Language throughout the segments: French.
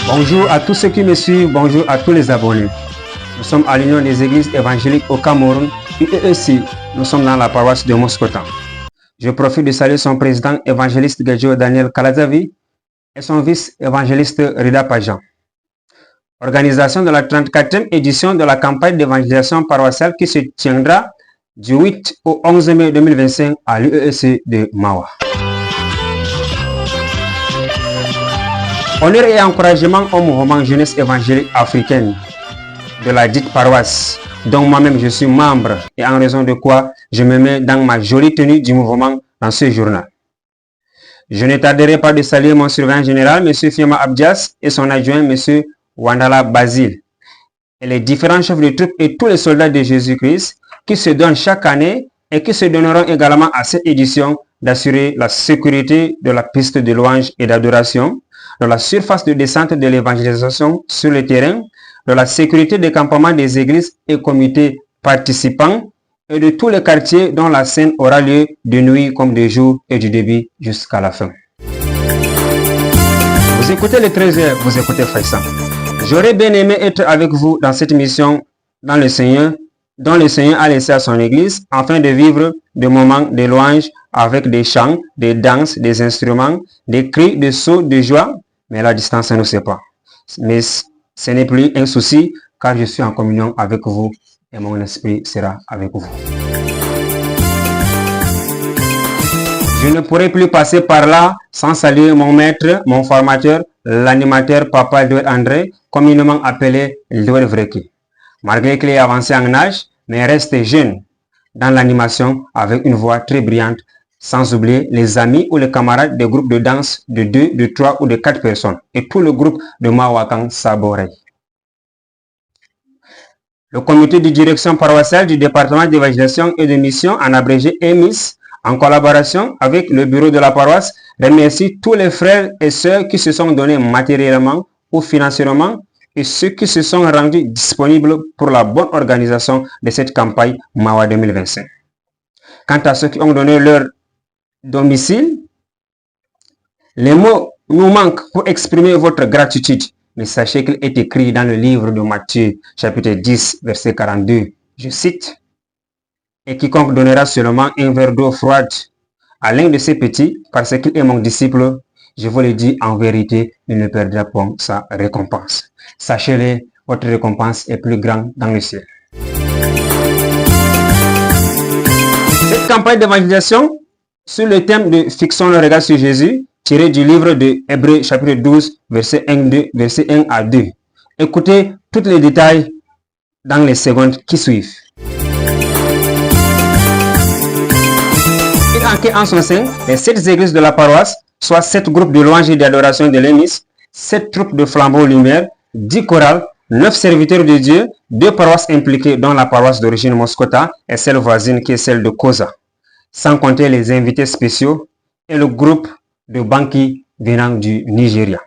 Bonjour à tous ceux qui me suivent, bonjour à tous les abonnés. Nous sommes à l'Union des Églises évangéliques au Cameroun, UEEC. Nous sommes dans la paroisse de Moskotan. Je profite de saluer son président évangéliste Gadjo Daniel Kalazavi et son vice-évangéliste Rida Pajan. Organisation de la 34e édition de la campagne d'évangélisation paroissiale qui se tiendra du 8 au 11 mai 2025 à l'UEEC de Mawa. Honneur et encouragement au mouvement jeunesse évangélique africaine de la dite paroisse, dont moi-même je suis membre et en raison de quoi je me mets dans ma jolie tenue du mouvement dans ce journal. Je ne tarderai pas de saluer mon surveillant général, M. Fiema Abdias, et son adjoint, M. Wandala Basile, et les différents chefs de troupes et tous les soldats de Jésus-Christ qui se donnent chaque année et qui se donneront également à cette édition d'assurer la sécurité de la piste de louange et d'adoration, de la surface de descente de l'évangélisation sur le terrain, de la sécurité des campements des églises et comités participants et de tous les quartiers dont la scène aura lieu de nuit comme de jour et du début jusqu'à la fin. Vous écoutez les 13h, vous écoutez Faïssan. J'aurais bien aimé être avec vous dans cette mission dans le Seigneur, dont le Seigneur a laissé à son église afin de vivre des moments de louange avec des chants, des danses, des instruments, des cris, des sauts de joie. Mais la distance ne sait pas. Mais ce n'est plus un souci car je suis en communion avec vous et mon esprit sera avec vous. Je ne pourrai plus passer par là sans saluer mon maître, mon formateur, l'animateur Papa Louis André, communément appelé Louis Vreki. Malgré qu'il est avancé en âge, mais reste jeune dans l'animation avec une voix très brillante, sans oublier les amis ou les camarades des groupes de danse de 2, de 3 ou de 4 personnes et tout le groupe de Mawakang Saborei. Le comité de direction paroissiale du département d'évangélisation et de mission, en abrégé EMIS, en collaboration avec le bureau de la paroisse, remercie tous les frères et sœurs qui se sont donnés matériellement ou financièrement et ceux qui se sont rendus disponibles pour la bonne organisation de cette campagne Mawa 2025. Quant à ceux qui ont donné leur domicile, les mots nous manquent pour exprimer votre gratitude. Mais sachez qu'il est écrit dans le livre de Matthieu, chapitre 10, verset 42, je cite, « Et quiconque donnera seulement un verre d'eau froide à l'un de ces petits, parce qu'il est mon disciple, je vous le dis en vérité, il ne perdra pas sa récompense. Sachez-le, votre récompense est plus grande dans le ciel. » Cette campagne d'évangélisation sur le thème de Fixons le regard sur Jésus, tiré du livre de Hébreux chapitre 12, verset 1 à 2. Écoutez tous les détails dans les secondes qui suivent. Il enquête en son sein les 7 églises de la paroisse, soit 7 groupes de louange et d'adoration de l'EMIS, 7 troupes de flambeaux lumière, 10 chorales, 9 serviteurs de Dieu, 2 paroisses impliquées dont la paroisse d'origine Moskota et celle voisine qui est celle de Koza, sans compter les invités spéciaux et le groupe de Banki venant du Nigeria.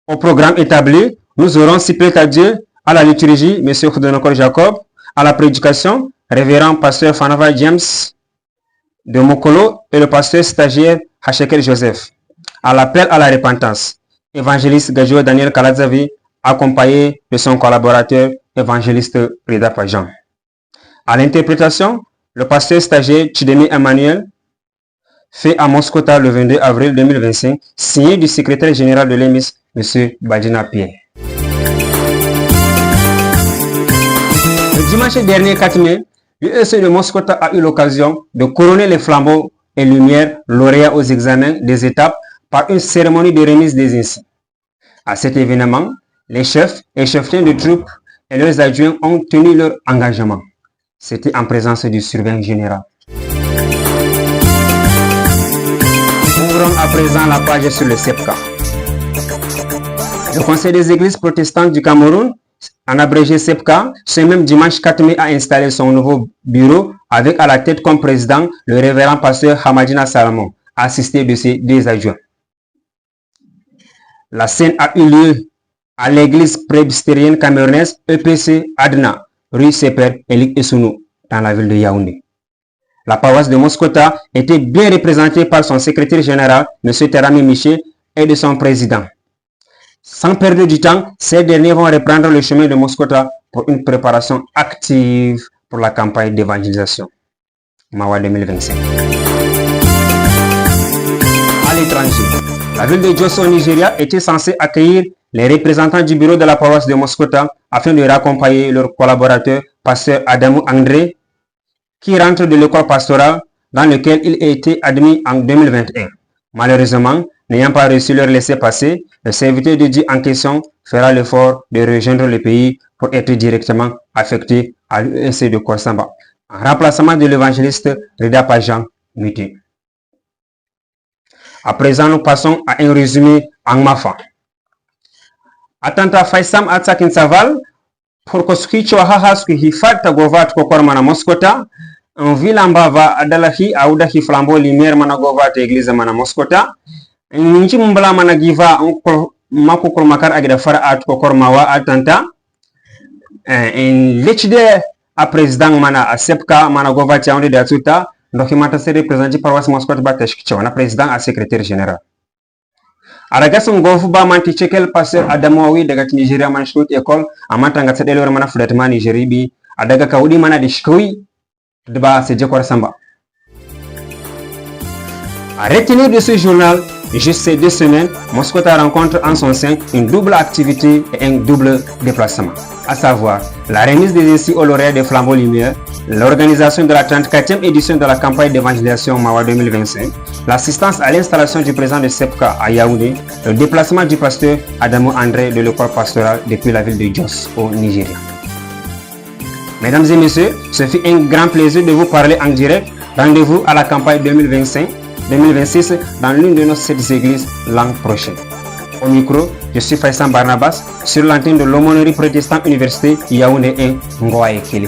Au programme établi, nous aurons, si plaît à Dieu, à la liturgie, M. Khoudenokor Jacob, à la prédication, révérend pasteur Fanava James de Mokolo et le pasteur stagiaire Hachekel Joseph. À l'appel à la repentance, évangéliste Gadjo Daniel Kalazavi, accompagné de son collaborateur, évangéliste Rida Pajan. À l'interprétation, le pasteur stagiaire Chidemi Emmanuel, fait à Moskota le 22 avril 2025, signé du secrétaire général de l'EMIS, M. Badina Pierre. Le dimanche dernier 4 mai, l'UEC de Moskota a eu l'occasion de couronner les flambeaux et lumières lauréats aux examens des étapes par une cérémonie de remise des insignes. À cet événement, les chefs et cheftains de troupes et leurs adjoints ont tenu leur engagement. C'était en présence du surveillant général. Ouvrons à présent la page sur le CEPCA. Le Conseil des églises protestantes du Cameroun, en abrégé CEPCA, ce même dimanche 4 mai a installé son nouveau bureau avec à la tête comme président le révérend pasteur Hamadina Salomon, assisté de ses 2 adjoints. La scène a eu lieu à l'église presbytérienne camerounaise EPC Adna, rue Seper Elik Essounou, dans la ville de Yaoundé. La paroisse de Moskota était bien représentée par son secrétaire général, M. Terami Miché, et de son président. Sans perdre du temps, ces derniers vont reprendre le chemin de Moscota pour une préparation active pour la campagne d'évangélisation. Mawa 2025. À l'étranger, la ville de Jos au Nigeria était censée accueillir les représentants du bureau de la paroisse de Moscota afin de raccompagner leur collaborateur, pasteur Adamou André, qui rentre de l'école pastorale dans laquelle il a été admis en 2021. Malheureusement, n'ayant pas reçu leur laissez-passer, le serviteur de Dieu en question fera l'effort de rejoindre le pays pour être directement affecté à l'UEC de Korsamba, en remplacement de l'évangéliste Rida Pajan muté. À présent, nous passons à un résumé en Mafa. Atanta Faisam Atsakin Saval, pour que ce qui hifat govat kokor mana Moscota, en Vilambava Adalahi Audahi Flambo Limer Managovat église mana Moscota, Ninchi Mbala Managiva Makukor Makar Agda Fara At Kokor Mawa Atanta, en Lechide a président mana a Sepka Managova Tiaondi de Atuta, document se représenté par Was Moscota Bateshkichona, président à secrétaire général. Aragasum gofu ba manti chekel passer Adamowi daga Nigeria manshut école amantanga sedelo mana fletma Nigeria bi adaga kawdi mana di shkui deba se jekor samba. À retenir de ce journal, juste ces 2 semaines, Moscota rencontre en son sein une double activité et un double déplacement, à savoir la remise des essais au lauréat des Flambeaux Lumière, l'organisation de la 34e édition de la campagne d'évangélisation Mawa 2025, l'assistance à l'installation du président de SEPCA à Yaoundé, le déplacement du pasteur Adamo André de l'école pastorale depuis la ville de Jos au Nigeria. Mesdames et messieurs, ce fut un grand plaisir de vous parler en direct. Rendez-vous à la campagne 2025-2026 dans l'une de nos 7 églises l'an prochain. Au micro, je suis Faisam Barnabas sur l'antenne de l'Aumônerie Protestante Université Yaoundé et Ngoaé Kili.